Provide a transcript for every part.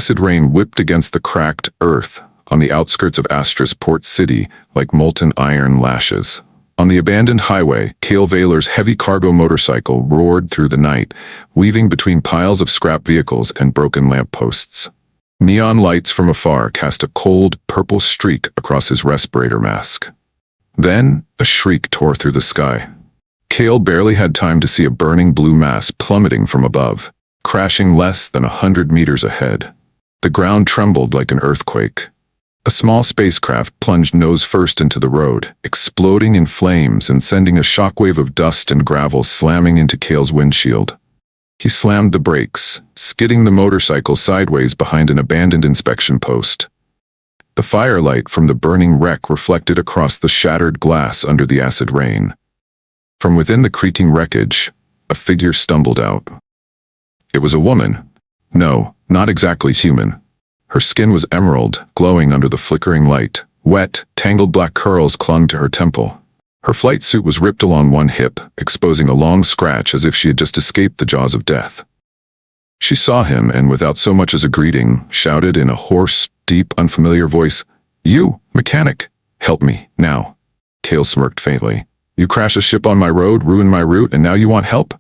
acid rain whipped against the cracked earth on the outskirts of Astra's port city like molten iron lashes. On the abandoned highway, Kael Vaylor's heavy cargo motorcycle roared through the night, weaving between piles of scrap vehicles and broken lampposts. Neon lights from afar cast a cold, purple streak across his respirator mask. Then, a shriek tore through the sky. Kael barely had time to see a burning blue mass plummeting from above, crashing less than 100 meters ahead. The ground trembled like an earthquake. A small spacecraft plunged nose first into the road, exploding in flames and sending a shockwave of dust and gravel slamming into Kael's windshield. He slammed the brakes, skidding the motorcycle sideways behind an abandoned inspection post. The firelight from the burning wreck reflected across the shattered glass under the acid rain. From within the creaking wreckage, a figure stumbled out. It was a woman. No, not exactly human. Her skin was emerald, glowing under the flickering light. Wet, tangled black curls clung to her temple. Her flight suit was ripped along one hip, exposing a long scratch as if she had just escaped the jaws of death. She saw him and, without so much as a greeting, shouted in a hoarse, deep, unfamiliar voice, "You, mechanic, help me, now." Kael smirked faintly. "You crash a ship on my road, ruin my route, and now you want help?"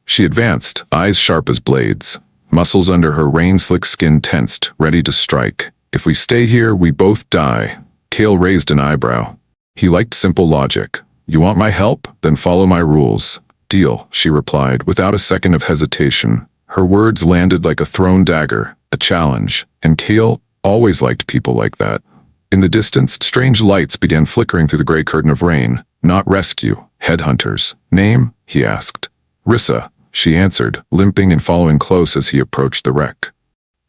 She advanced, eyes sharp as blades. Muscles under her rain-slick skin tensed, ready to strike. "If we stay here, we both die." Kael raised an eyebrow. He liked simple logic. "You want my help? Then follow my rules." "Deal," she replied, without a second of hesitation. Her words landed like a thrown dagger, a challenge, and Kael always liked people like that. In the distance, strange lights began flickering through the gray curtain of rain. "Not rescue, headhunters." "Name?" he asked. "Rhyssa," she answered, limping and following close as he approached the wreck.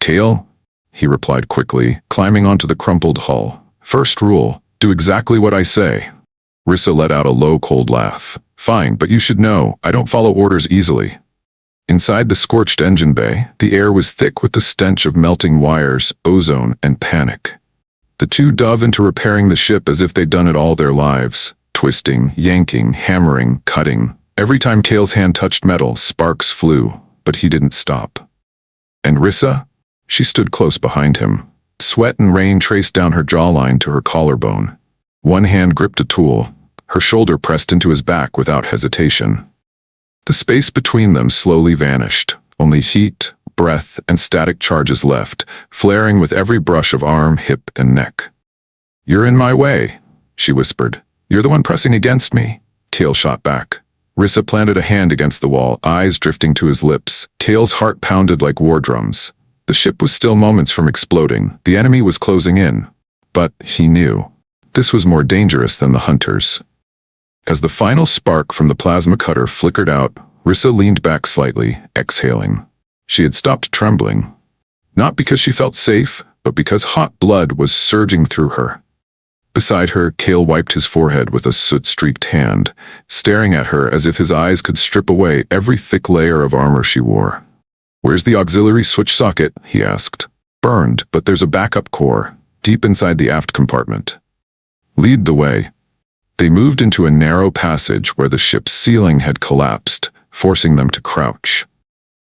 "Kael?" he replied quickly, climbing onto the crumpled hull. "First rule, do exactly what I say." Rhyssa let out a low, cold laugh. "Fine, but you should know, I don't follow orders easily." Inside the scorched engine bay, the air was thick with the stench of melting wires, ozone, and panic. The two dove into repairing the ship as if they'd done it all their lives, twisting, yanking, hammering, cutting. Every time Kael's hand touched metal, sparks flew, but he didn't stop. And Rhyssa? She stood close behind him. Sweat and rain traced down her jawline to her collarbone. One hand gripped a tool, her shoulder pressed into his back without hesitation. The space between them slowly vanished, only heat, breath, and static charges left, flaring with every brush of arm, hip, and neck. "You're in my way," she whispered. "You're the one pressing against me." Kael shot back. Rhyssa planted a hand against the wall, eyes drifting to his lips. Kael's heart pounded like war drums. The ship was still moments from exploding. The enemy was closing in. But, he knew, this was more dangerous than the hunters. As the final spark from the plasma cutter flickered out, Rhyssa leaned back slightly, exhaling. She had stopped trembling. Not because she felt safe, but because hot blood was surging through her. Beside her, Kael wiped his forehead with a soot-streaked hand, staring at her as if his eyes could strip away every thick layer of armor she wore. "Where's the auxiliary switch socket?" he asked. "Burned, but there's a backup core, deep inside the aft compartment." "Lead the way." They moved into a narrow passage where the ship's ceiling had collapsed, forcing them to crouch.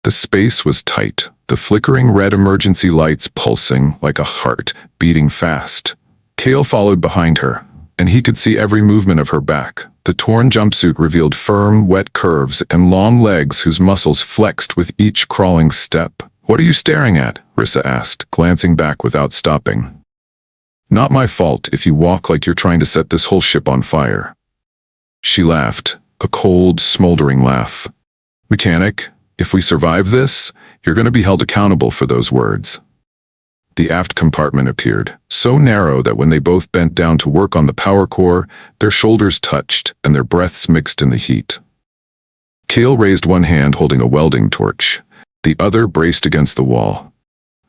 The space was tight, the flickering red emergency lights pulsing like a heart, beating fast. Kael followed behind her, and he could see every movement of her back. The torn jumpsuit revealed firm, wet curves and long legs whose muscles flexed with each crawling step. "What are you staring at?" Rhyssa asked, glancing back without stopping. "Not my fault if you walk like you're trying to set this whole ship on fire." She laughed, a cold, smoldering laugh. "Mechanic, if we survive this, you're going to be held accountable for those words." The aft compartment appeared, so narrow that when they both bent down to work on the power core, their shoulders touched and their breaths mixed in the heat. Kael raised one hand holding a welding torch, the other braced against the wall.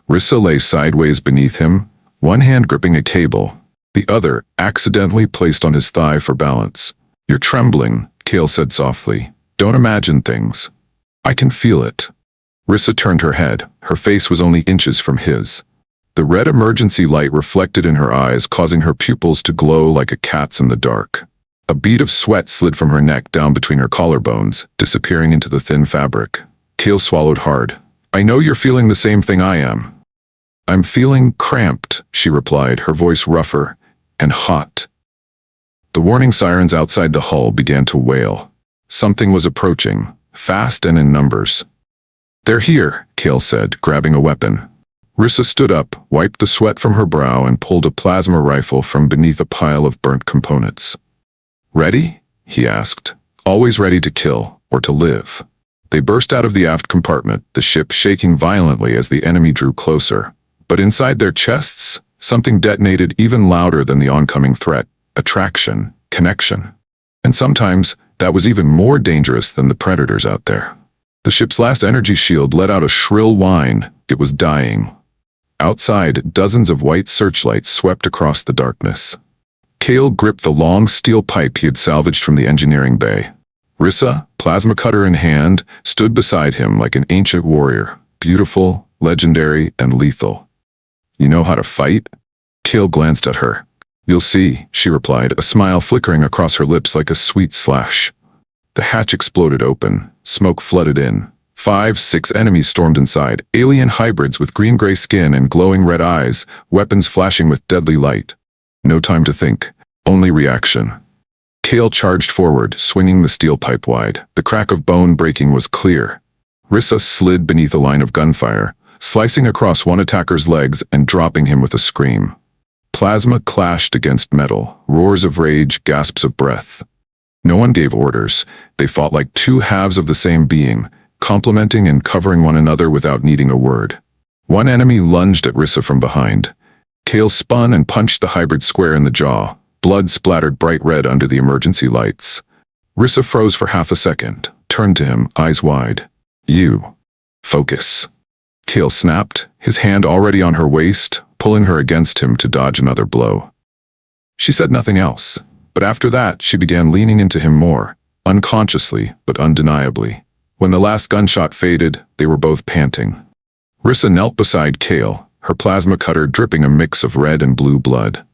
Rhyssa lay sideways beneath him, one hand gripping a cable, the other accidentally placed on his thigh for balance. "You're trembling," Kael said softly. "Don't imagine things." "I can feel it." Rhyssa turned her head. Her face was only inches from his. The red emergency light reflected in her eyes, causing her pupils to glow like a cat's in the dark. A bead of sweat slid from her neck down between her collarbones, disappearing into the thin fabric. Kael swallowed hard. "I know you're feeling the same thing I am." I'm feeling cramped, she replied, her voice rougher and hot. The warning sirens outside the hull began to wail. Something was approaching, fast and in numbers. They're here, Kael said, grabbing a weapon. Rhyssa stood up, wiped the sweat from her brow, and pulled a plasma rifle from beneath a pile of burnt components. Ready? He asked. Always ready to kill, or to live. They burst out of the aft compartment, the ship shaking violently as the enemy drew closer. But inside their chests, something detonated even louder than the oncoming threat. Attraction, connection. And sometimes, that was even more dangerous than the predators out there. The ship's last energy shield let out a shrill whine. It was dying. Outside, dozens of white searchlights swept across the darkness. Kael gripped the long steel pipe he had salvaged from the engineering bay. Rhyssa, plasma cutter in hand, stood beside him like an ancient warrior, beautiful, legendary, and lethal. You know how to fight? Kael glanced at her. You'll see, she replied, a smile flickering across her lips like a sweet slash. The hatch exploded open. Smoke flooded in. 5-6 enemies stormed inside, alien hybrids with green-gray skin and glowing red eyes, weapons flashing with deadly light. No time to think, only reaction. Kael charged forward, swinging the steel pipe wide. The crack of bone breaking was clear. Rhyssa slid beneath a line of gunfire, slicing across one attacker's legs and dropping him with a scream. Plasma clashed against metal, roars of rage, gasps of breath. No one gave orders. They fought like two halves of the same being, complementing and covering one another without needing a word. One enemy lunged at Rhyssa from behind. Kael spun and punched the hybrid square in the jaw. Blood splattered bright red under the emergency lights. Rhyssa froze for half a second, turned to him, eyes wide. You. Focus. Kael snapped, his hand already on her waist, pulling her against him to dodge another blow. She said nothing else, but after that she began leaning into him more, unconsciously but undeniably. When the last gunshot faded, they were both panting. Rhyssa knelt beside Kael, her plasma cutter dripping a mix of red and blue blood.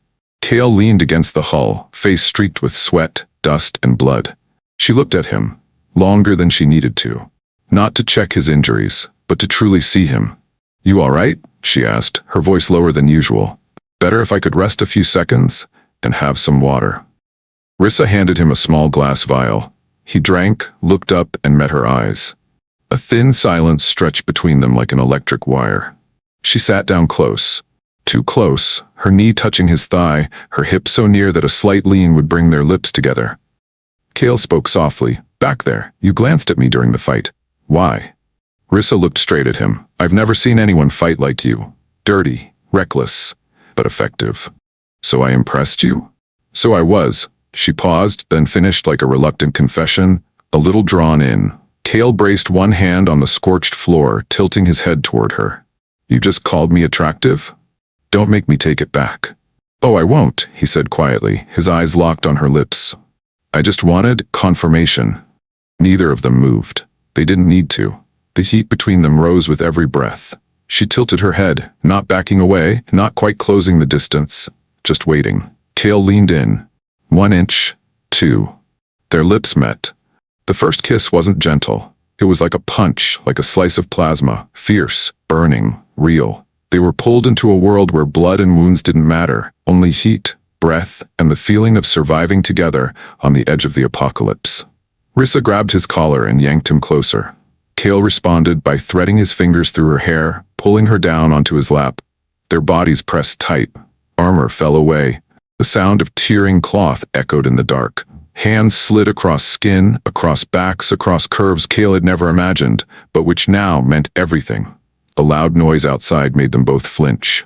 Kael leaned against the hull, face streaked with sweat, dust, and blood. She looked at him, longer than she needed to. Not to check his injuries, but to truly see him. You all right? She asked, her voice lower than usual. Better if I could rest a few seconds and have some water. Rhyssa handed him a small glass vial. He drank, looked up, and met her eyes. A thin silence stretched between them like an electric wire. She sat down close. Too close, her knee touching his thigh, her hip so near that a slight lean would bring their lips together. Kael spoke softly. Back there, you glanced at me during the fight. Why? Rhyssa looked straight at him. I've never seen anyone fight like you. Dirty, reckless, but effective. So I impressed you? So I was. She paused, then finished like a reluctant confession, a little drawn in. Kael braced one hand on the scorched floor, tilting his head toward her. You just called me attractive? Don't make me take it back. Oh, I won't, he said quietly, his eyes locked on her lips. I just wanted confirmation. Neither of them moved. They didn't need to. The heat between them rose with every breath. She tilted her head, not backing away, not quite closing the distance, just waiting. Kael leaned in. 1 inch, 2. Their lips met. The first kiss wasn't gentle. It was like a punch, like a slice of plasma, fierce, burning, real. They were pulled into a world where blood and wounds didn't matter, only heat, breath, and the feeling of surviving together on the edge of the apocalypse. Rhyssa grabbed his collar and yanked him closer. Kael responded by threading his fingers through her hair, pulling her down onto his lap. Their bodies pressed tight. Armor fell away. The sound of tearing cloth echoed in the dark. Hands slid across skin, across backs, across curves Kael had never imagined, but which now meant everything. A loud noise outside made them both flinch.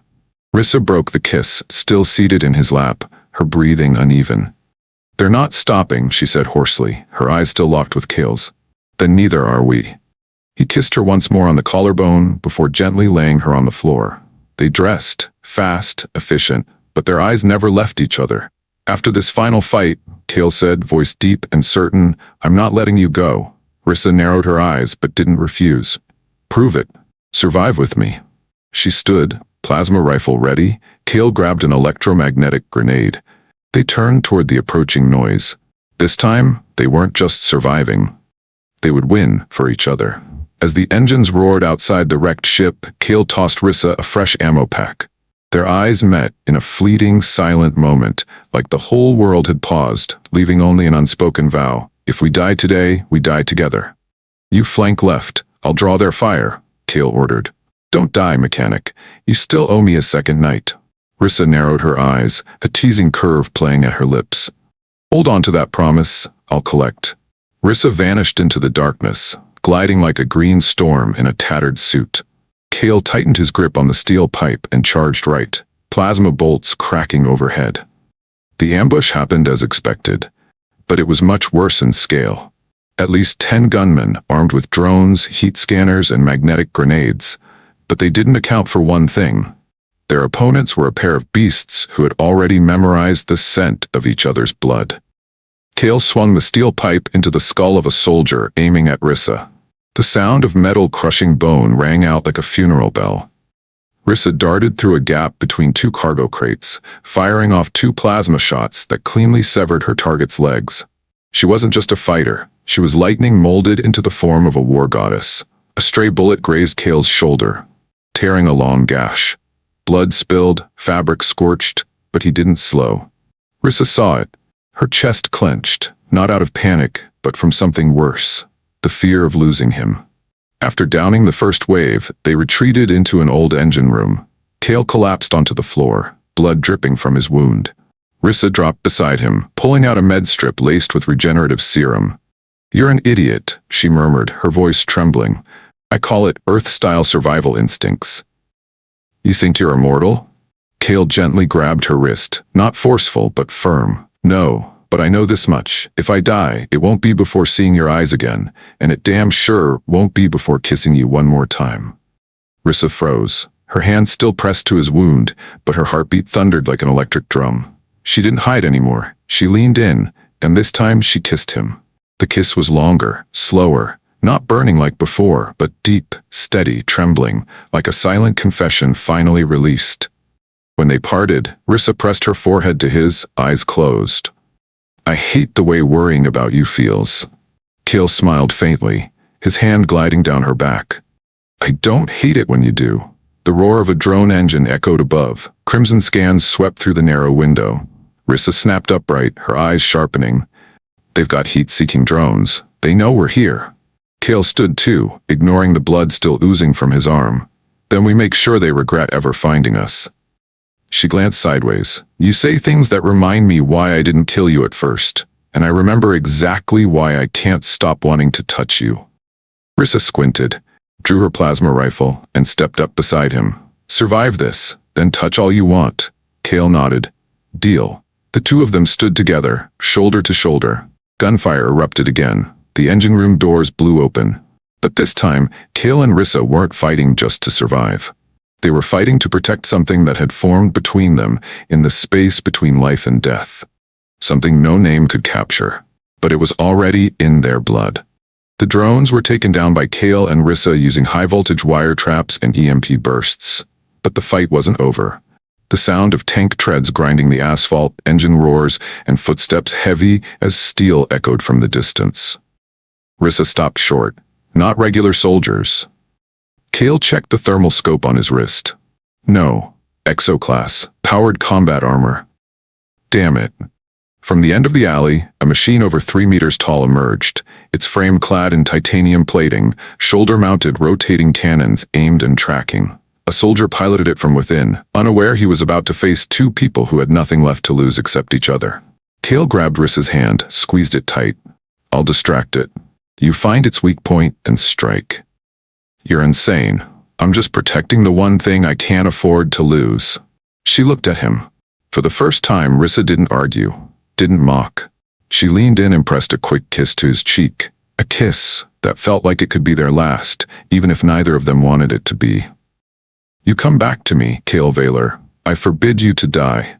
Rhyssa broke the kiss, still seated in his lap, her breathing uneven. They're not stopping, she said hoarsely, her eyes still locked with Kael's. Then neither are we. He kissed her once more on the collarbone before gently laying her on the floor. They dressed, fast, efficient, but their eyes never left each other. After this final fight, Kael said, voice deep and certain, I'm not letting you go. Rhyssa narrowed her eyes but didn't refuse. Prove it. Survive with me. She stood, plasma rifle ready. Kael grabbed an electromagnetic grenade. They turned toward the approaching noise. This time, they weren't just surviving. They would win for each other. As the engines roared outside the wrecked ship, Kael tossed Rhyssa a fresh ammo pack. Their eyes met in a fleeting, silent moment, like the whole world had paused, leaving only an unspoken vow. If we die today, we die together. You flank left. I'll draw their fire, Kael ordered. Don't die, mechanic. You still owe me a second night. Rhyssa narrowed her eyes, a teasing curve playing at her lips. Hold on to that promise. I'll collect. Rhyssa vanished into the darkness, gliding like a green storm in a tattered suit. Kael tightened his grip on the steel pipe and charged right, plasma bolts cracking overhead. The ambush happened as expected, but it was much worse in scale. At least 10 gunmen, armed with drones, heat scanners, and magnetic grenades. But they didn't account for one thing. Their opponents were a pair of beasts who had already memorized the scent of each other's blood. Kael swung the steel pipe into the skull of a soldier, aiming at Rhyssa. The sound of metal crushing bone rang out like a funeral bell. Rhyssa darted through a gap between 2 cargo crates, firing off 2 plasma shots that cleanly severed her target's legs. She wasn't just a fighter. She was lightning molded into the form of a war goddess. A stray bullet grazed Kael's shoulder, tearing a long gash. Blood spilled, fabric scorched, but he didn't slow. Rhyssa saw it. Her chest clenched, not out of panic, but from something worse, the fear of losing him. After downing the first wave, they retreated into an old engine room. Kael collapsed onto the floor, blood dripping from his wound. Rhyssa dropped beside him, pulling out a med strip laced with regenerative serum. You're an idiot, she murmured, her voice trembling. I call it Earth-style survival instincts. You think you're immortal? Kael gently grabbed her wrist, not forceful but firm. No, but I know this much. If I die, it won't be before seeing your eyes again, and it damn sure won't be before kissing you one more time. Rhyssa froze, her hand still pressed to his wound, but her heartbeat thundered like an electric drum. She didn't hide anymore. She leaned in, and this time she kissed him. The kiss was longer, slower, not burning like before, but deep, steady, trembling, like a silent confession finally released. When they parted, Rhyssa pressed her forehead to his, eyes closed. I hate the way worrying about you feels. Kael smiled faintly, his hand gliding down her back. I don't hate it when you do. The roar of a drone engine echoed above. Crimson scans swept through the narrow window. Rhyssa snapped upright, her eyes sharpening. They've got heat-seeking drones. They know we're here. Kael stood too, ignoring the blood still oozing from his arm. Then we make sure they regret ever finding us. She glanced sideways. You say things that remind me why I didn't kill you at first, and I remember exactly why I can't stop wanting to touch you. Rhyssa squinted, drew her plasma rifle, and stepped up beside him. Survive this, then touch all you want. Kael nodded. Deal. The two of them stood together, shoulder to shoulder. Gunfire erupted again. The engine room doors blew open. But this time, Kael and Rhyssa weren't fighting just to survive. They were fighting to protect something that had formed between them in the space between life and death. Something no name could capture. But it was already in their blood. The drones were taken down by Kael and Rhyssa using high-voltage wire traps and EMP bursts. But the fight wasn't over. The sound of tank treads grinding the asphalt, engine roars, and footsteps heavy as steel echoed from the distance. Rhyssa stopped short. Not regular soldiers. Kael checked the thermal scope on his wrist. No. Exoclass. Powered combat armor. Damn it. From the end of the alley, a machine over 3 meters tall emerged, its frame clad in titanium plating, shoulder-mounted rotating cannons aimed and tracking. A soldier piloted it from within, unaware he was about to face 2 people who had nothing left to lose except each other. Kael grabbed Ryssa's hand, squeezed it tight. I'll distract it. You find its weak point and strike. You're insane. I'm just protecting the one thing I can't afford to lose. She looked at him. For the first time, Rhyssa didn't argue, didn't mock. She leaned in and pressed a quick kiss to his cheek. A kiss that felt like it could be their last, even if neither of them wanted it to be. You come back to me, Kael Vaylor. I forbid you to die.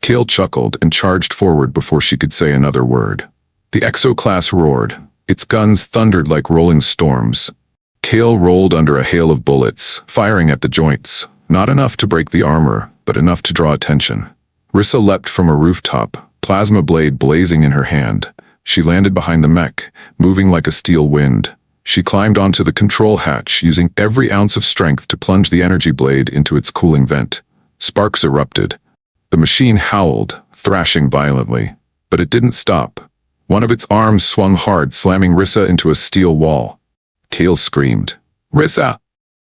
Kael chuckled and charged forward before she could say another word. The Exoclass roared. Its guns thundered like rolling storms. Kael rolled under a hail of bullets, firing at the joints. Not enough to break the armor, but enough to draw attention. Rhyssa leapt from a rooftop, plasma blade blazing in her hand. She landed behind the mech, moving like a steel wind. She climbed onto the control hatch, using every ounce of strength to plunge the energy blade into its cooling vent. Sparks erupted. The machine howled, thrashing violently. But it didn't stop. One of its arms swung hard, slamming Rhyssa into a steel wall. Kael screamed, "Rhyssa!"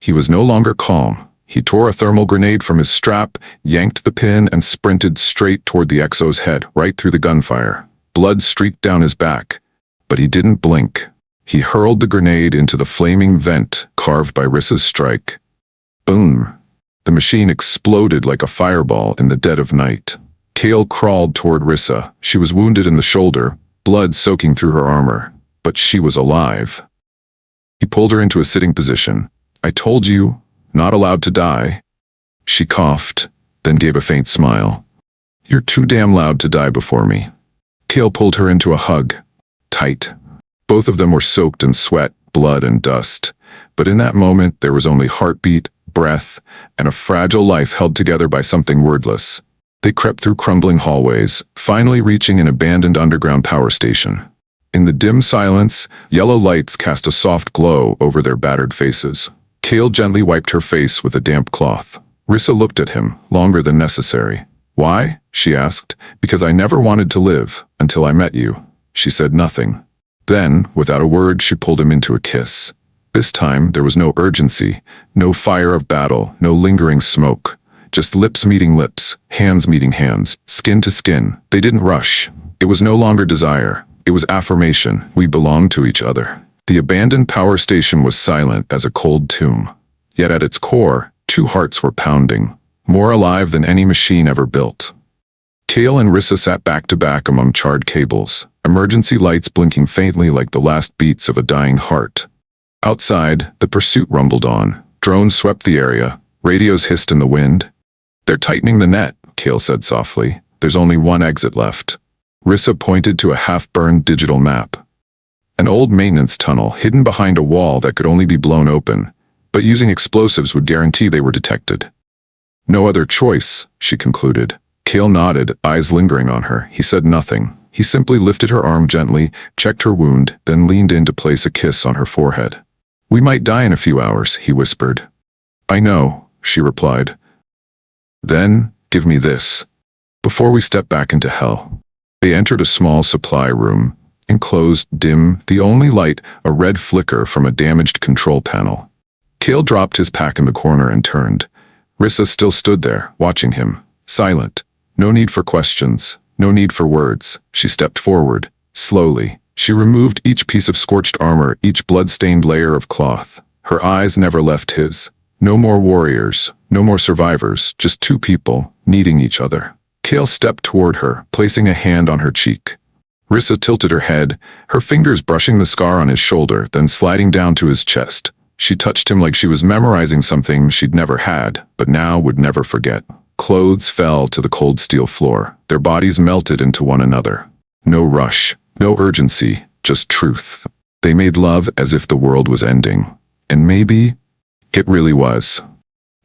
He was no longer calm. He tore a thermal grenade from his strap, yanked the pin, and sprinted straight toward the Exo's head, right through the gunfire. Blood streaked down his back. But he didn't blink. He hurled the grenade into the flaming vent carved by Ryssa's strike. Boom! The machine exploded like a fireball in the dead of night. Kael crawled toward Rhyssa. She was wounded in the shoulder, blood soaking through her armor. But she was alive. He pulled her into a sitting position. "I told you, not allowed to die." She coughed, then gave a faint smile. "You're too damn loud to die before me." Kael pulled her into a hug. Tight. Both of them were soaked in sweat, blood, and dust. But in that moment, there was only heartbeat, breath, and a fragile life held together by something wordless. They crept through crumbling hallways, finally reaching an abandoned underground power station. In the dim silence, yellow lights cast a soft glow over their battered faces. Kael gently wiped her face with a damp cloth. Rhyssa looked at him, longer than necessary. "Why?" she asked. "Because I never wanted to live, until I met you." She said nothing. Then, without a word, she pulled him into a kiss. This time, there was no urgency, no fire of battle, no lingering smoke. Just lips meeting lips, hands meeting hands, skin to skin. They didn't rush. It was no longer desire. It was affirmation. We belonged to each other. The abandoned power station was silent as a cold tomb. Yet at its core, two hearts were pounding, more alive than any machine ever built. Kael and Rhyssa sat back to back among charred cables, emergency lights blinking faintly like the last beats of a dying heart. Outside, the pursuit rumbled on. Drones swept the area. Radios hissed in the wind. "They're tightening the net," Kael said softly. "There's only one exit left." Rhyssa pointed to a half-burned digital map. An old maintenance tunnel hidden behind a wall that could only be blown open, but using explosives would guarantee they were detected. "No other choice," she concluded. Kael nodded, eyes lingering on her. He said nothing. He simply lifted her arm gently, checked her wound, then leaned in to place a kiss on her forehead. "We might die in a few hours," he whispered. "I know," she replied. "Then, give me this. Before we step back into hell." They entered a small supply room, enclosed, dim, the only light a red flicker from a damaged control panel. Kael dropped his pack in the corner and turned. Rhyssa still stood there, watching him, silent. No need for questions, no need for words. She stepped forward, slowly. She removed each piece of scorched armor, each blood-stained layer of cloth. Her eyes never left his. No more warriors, no more survivors, just two people, needing each other. Kael stepped toward her, placing a hand on her cheek. Rhyssa tilted her head, her fingers brushing the scar on his shoulder, then sliding down to his chest. She touched him like she was memorizing something she'd never had, but now would never forget. Clothes fell to the cold steel floor. Their bodies melted into one another. No rush, no urgency, just truth. They made love as if the world was ending. And maybe it really was.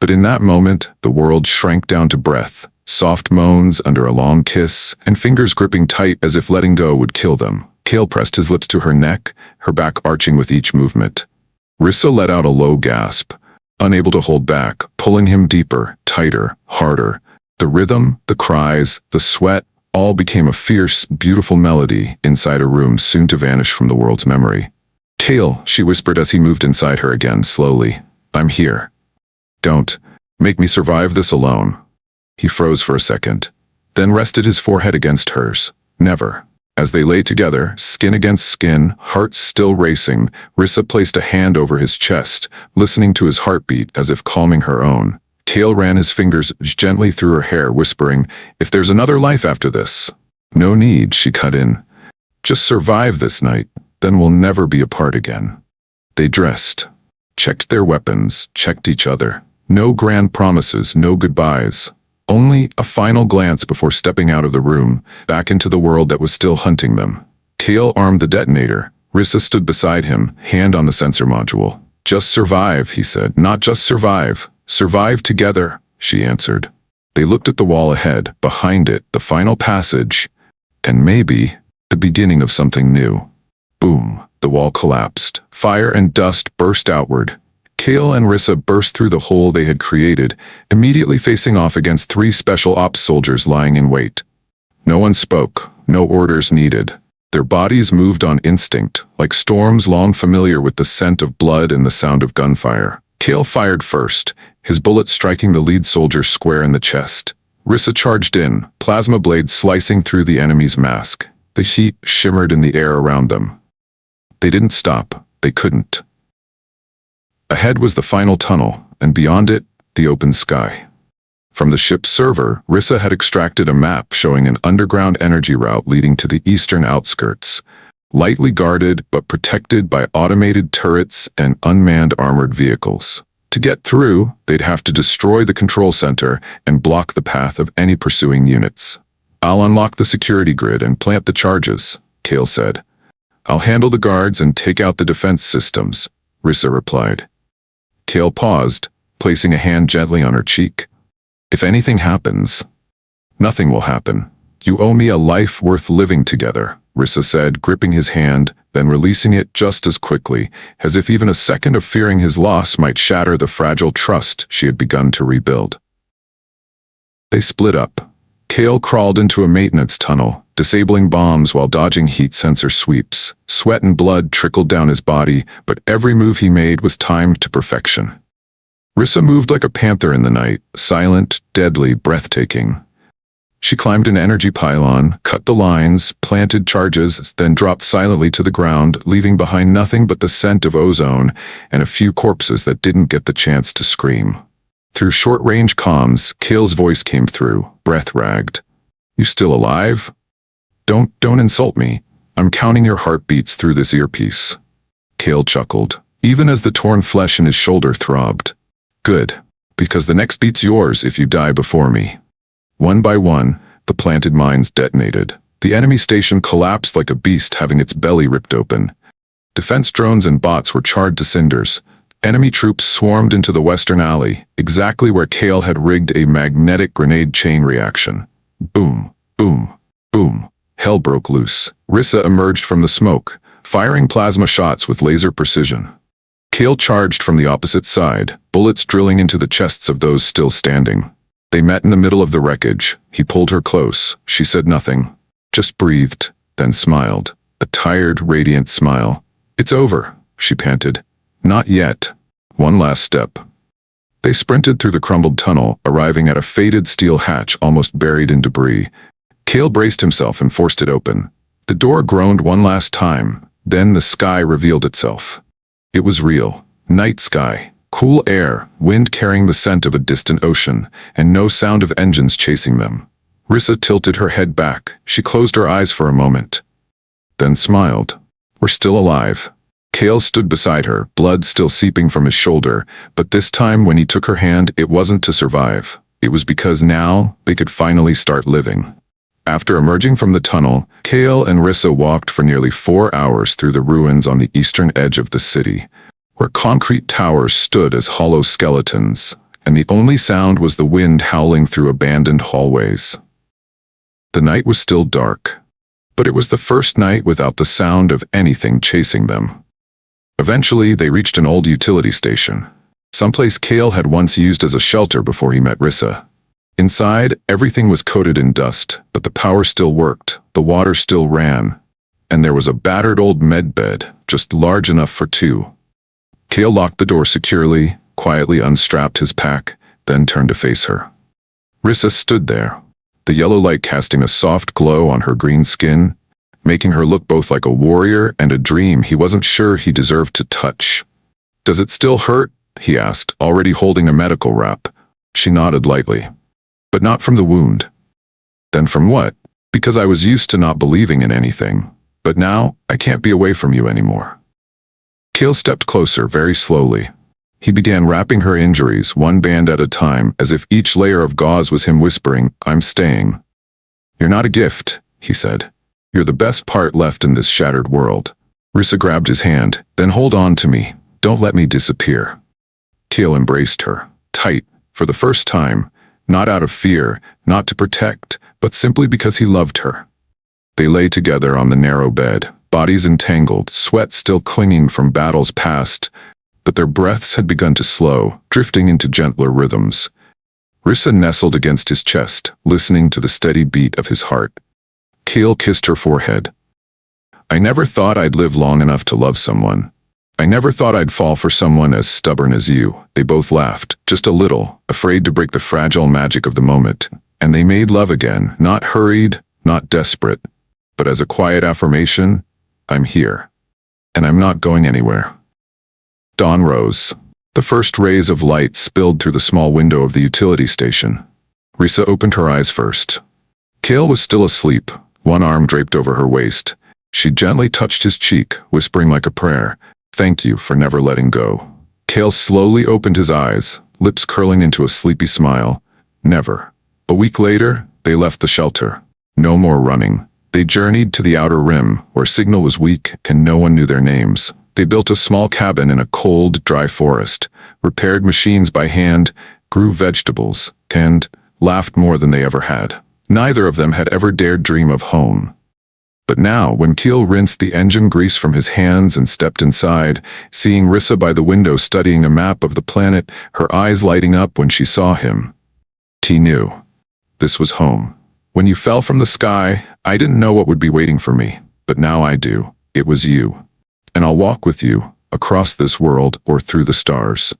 But in that moment, the world shrank down to breath. Soft moans under a long kiss, and fingers gripping tight as if letting go would kill them. Kael pressed his lips to her neck, her back arching with each movement. Rhyssa let out a low gasp, unable to hold back, pulling him deeper, tighter, harder. The rhythm, the cries, the sweat, all became a fierce, beautiful melody inside a room soon to vanish from the world's memory. "Kael," she whispered as he moved inside her again, slowly. "I'm here. Don't make me survive this alone." He froze for a second, then rested his forehead against hers. Never. As they lay together, skin against skin, hearts still racing, Rhyssa placed a hand over his chest, listening to his heartbeat as if calming her own. Kael ran his fingers gently through her hair, whispering, "If there's another life after this." "No need," she cut in. "Just survive this night, then we'll never be apart again." They dressed, checked their weapons, checked each other. No grand promises, no goodbyes. Only a final glance before stepping out of the room, back into the world that was still hunting them. Kael armed the detonator. Rhyssa stood beside him, hand on the sensor module. "Just survive," he said. "Not just survive. Survive together," she answered. They looked at the wall ahead, behind it, the final passage, and maybe the beginning of something new. Boom. the wall collapsed. Fire and dust burst outward. Kael and Rhyssa burst through the hole they had created, immediately facing off against 3 special ops soldiers lying in wait. No one spoke, no orders needed. Their bodies moved on instinct, like storms long familiar with the scent of blood and the sound of gunfire. Kael fired first, his bullet striking the lead soldier square in the chest. Rhyssa charged in, plasma blades slicing through the enemy's mask. The heat shimmered in the air around them. They didn't stop. They couldn't. Ahead was the final tunnel, and beyond it, the open sky. From the ship's server, Rhyssa had extracted a map showing an underground energy route leading to the eastern outskirts, lightly guarded but protected by automated turrets and unmanned armored vehicles. To get through, they'd have to destroy the control center and block the path of any pursuing units. "I'll unlock the security grid and plant the charges," Kael said. "I'll handle the guards and take out the defense systems," Rhyssa replied. Kael paused, placing a hand gently on her cheek. "If anything happens..." "Nothing will happen. You owe me a life worth living together," Rhyssa said, gripping his hand, then releasing it just as quickly, as if even a second of fearing his loss might shatter the fragile trust she had begun to rebuild. They split up. Kael crawled into a maintenance tunnel, disabling bombs while dodging heat sensor sweeps. Sweat and blood trickled down his body, but every move he made was timed to perfection. Rhyssa moved like a panther in the night, silent, deadly, breathtaking. She climbed an energy pylon, cut the lines, planted charges, then dropped silently to the ground, leaving behind nothing but the scent of ozone and a few corpses that didn't get the chance to scream. Through short-range comms, Kael's voice came through, breath ragged. "You still alive? Don't insult me. I'm counting your heartbeats through this earpiece." Kael chuckled, even as the torn flesh in his shoulder throbbed. "Good, because the next beat's yours if you die before me." One by one, the planted mines detonated. The enemy station collapsed like a beast having its belly ripped open. Defense drones and bots were charred to cinders. Enemy troops swarmed into the western alley, exactly where Kael had rigged a magnetic grenade chain reaction. Boom, boom, boom. Hell broke loose. Rhyssa emerged from the smoke, firing plasma shots with laser precision. Kael charged from the opposite side, bullets drilling into the chests of those still standing. They met in the middle of the wreckage. He pulled her close. She said nothing, just breathed, then smiled. A tired, radiant smile. "It's over," she panted. "Not yet. One last step." They sprinted through the crumbled tunnel, arriving at a faded steel hatch almost buried in debris. Kael braced himself and forced it open. The door groaned one last time, then the sky revealed itself. It was real. Night sky. Cool air, wind carrying the scent of a distant ocean, and no sound of engines chasing them. Rhyssa tilted her head back. She closed her eyes for a moment, then smiled. "We're still alive." Kael stood beside her, blood still seeping from his shoulder, but this time when he took her hand, it wasn't to survive. It was because now they could finally start living. After emerging from the tunnel, Kael and Rhyssa walked for nearly 4 hours through the ruins on the eastern edge of the city, where concrete towers stood as hollow skeletons, and the only sound was the wind howling through abandoned hallways. The night was still dark, but it was the first night without the sound of anything chasing them. Eventually, they reached an old utility station, someplace Kael had once used as a shelter before he met Rhyssa. Inside, everything was coated in dust, but the power still worked, the water still ran, and there was a battered old med bed, just large enough for 2. Kael locked the door securely, quietly unstrapped his pack, then turned to face her. Rhyssa stood there, the yellow light casting a soft glow on her green skin, making her look both like a warrior and a dream he wasn't sure he deserved to touch. "Does it still hurt?" he asked, already holding a medical wrap. She nodded lightly. "But not from the wound." "Then from what?" "Because I was used to not believing in anything. But now, I can't be away from you anymore." Kael stepped closer, very slowly. He began wrapping her injuries, one band at a time, as if each layer of gauze was him whispering, "I'm staying." "You're not a gift," he said. "You're the best part left in this shattered world." Rhyssa grabbed his hand. "Then hold on to me. Don't let me disappear." Kael embraced her, tight, for the first time, not out of fear, not to protect, but simply because he loved her. They lay together on the narrow bed, bodies entangled, sweat still clinging from battles past, but their breaths had begun to slow, drifting into gentler rhythms. Rhyssa nestled against his chest, listening to the steady beat of his heart. Kael kissed her forehead. "I never thought I'd live long enough to love someone. I never thought I'd fall for someone as stubborn as you." They both laughed, just a little, afraid to break the fragile magic of the moment. And they made love again, not hurried, not desperate, but as a quiet affirmation, "I'm here. And I'm not going anywhere." Dawn rose. The first rays of light spilled through the small window of the utility station. Rhyssa opened her eyes first. Kael was still asleep, one arm draped over her waist. She gently touched his cheek, whispering like a prayer, "Thank you for never letting go." Kael slowly opened his eyes, lips curling into a sleepy smile. Never. A week later, they left the shelter. No more running. They journeyed to the outer rim, where signal was weak and no one knew their names. They built a small cabin in a cold, dry forest, repaired machines by hand, grew vegetables, and laughed more than they ever had. Neither of them had ever dared dream of home. But now, when Kael rinsed the engine grease from his hands and stepped inside, seeing Rhyssa by the window studying a map of the planet, her eyes lighting up when she saw him. He knew. This was home. "When you fell from the sky, I didn't know what would be waiting for me, but now I do. It was you. And I'll walk with you, across this world or through the stars."